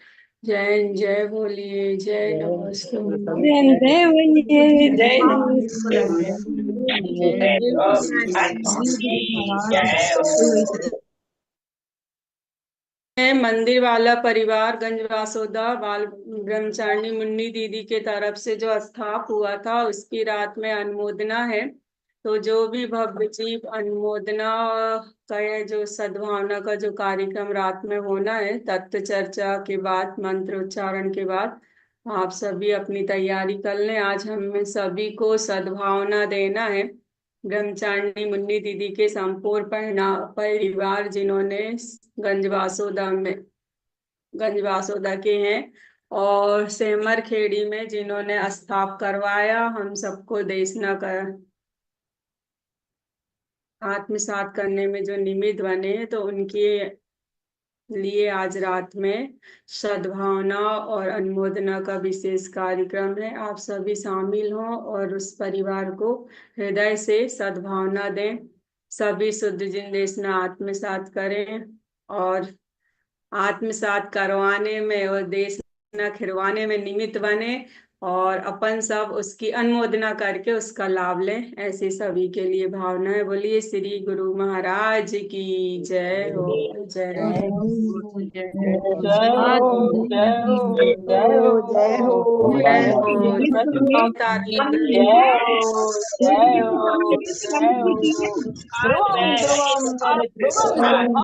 जैन जय बोलिए, जय नमोस्तु। जय जय बोलिए, जय नमस्ते। मंदिर वाला परिवार गंजवासोदा बाल ब्रह्मचारिणी मुन्नी दीदी के तरफ से जो स्थाप हुआ था उसकी रात में अनुमोदना है। तो जो भी भव्य जीव अनुमोदना का है, जो सद्भावना का जो कार्यक्रम रात में होना है, तत्व चर्चा के बाद, मंत्र उच्चारण के बाद आप सभी अपनी तैयारी कर लें। आज हमें सभी को सद्भावना देना है। ब्रह्मचारिणी मुन्नी दीदी के संपूर्ण परिवार जिन्होंने गंजवासोदा के हैं और सेमर खेड़ी में जिन्होंने स्थाप करवाया, हम सबको देशना कर आत्मसात करने में जो निमित्त बने, तो उनके लिए आज रात में सद्भावना और अनुमोदना का विशेष कार्यक्रम है। आप सभी शामिल हों और उस परिवार को हृदय से सद्भावना दें। सभी शुद्ध जिन देशना आत्मसात करें और आत्मसात करवाने में और देश न खिरवाने में निमित्त बने और अपन सब उसकी अनुमोदना करके उसका लाभ लें। ऐसी सभी के लिए भावना है। बोलिए श्री गुरु महाराज की जय हो। जय हो। जय हो, जय हो, जय हो, जय हो, जय हो। जय हो, जय हो। ध्रुवम ध्रुवम ध्रुवम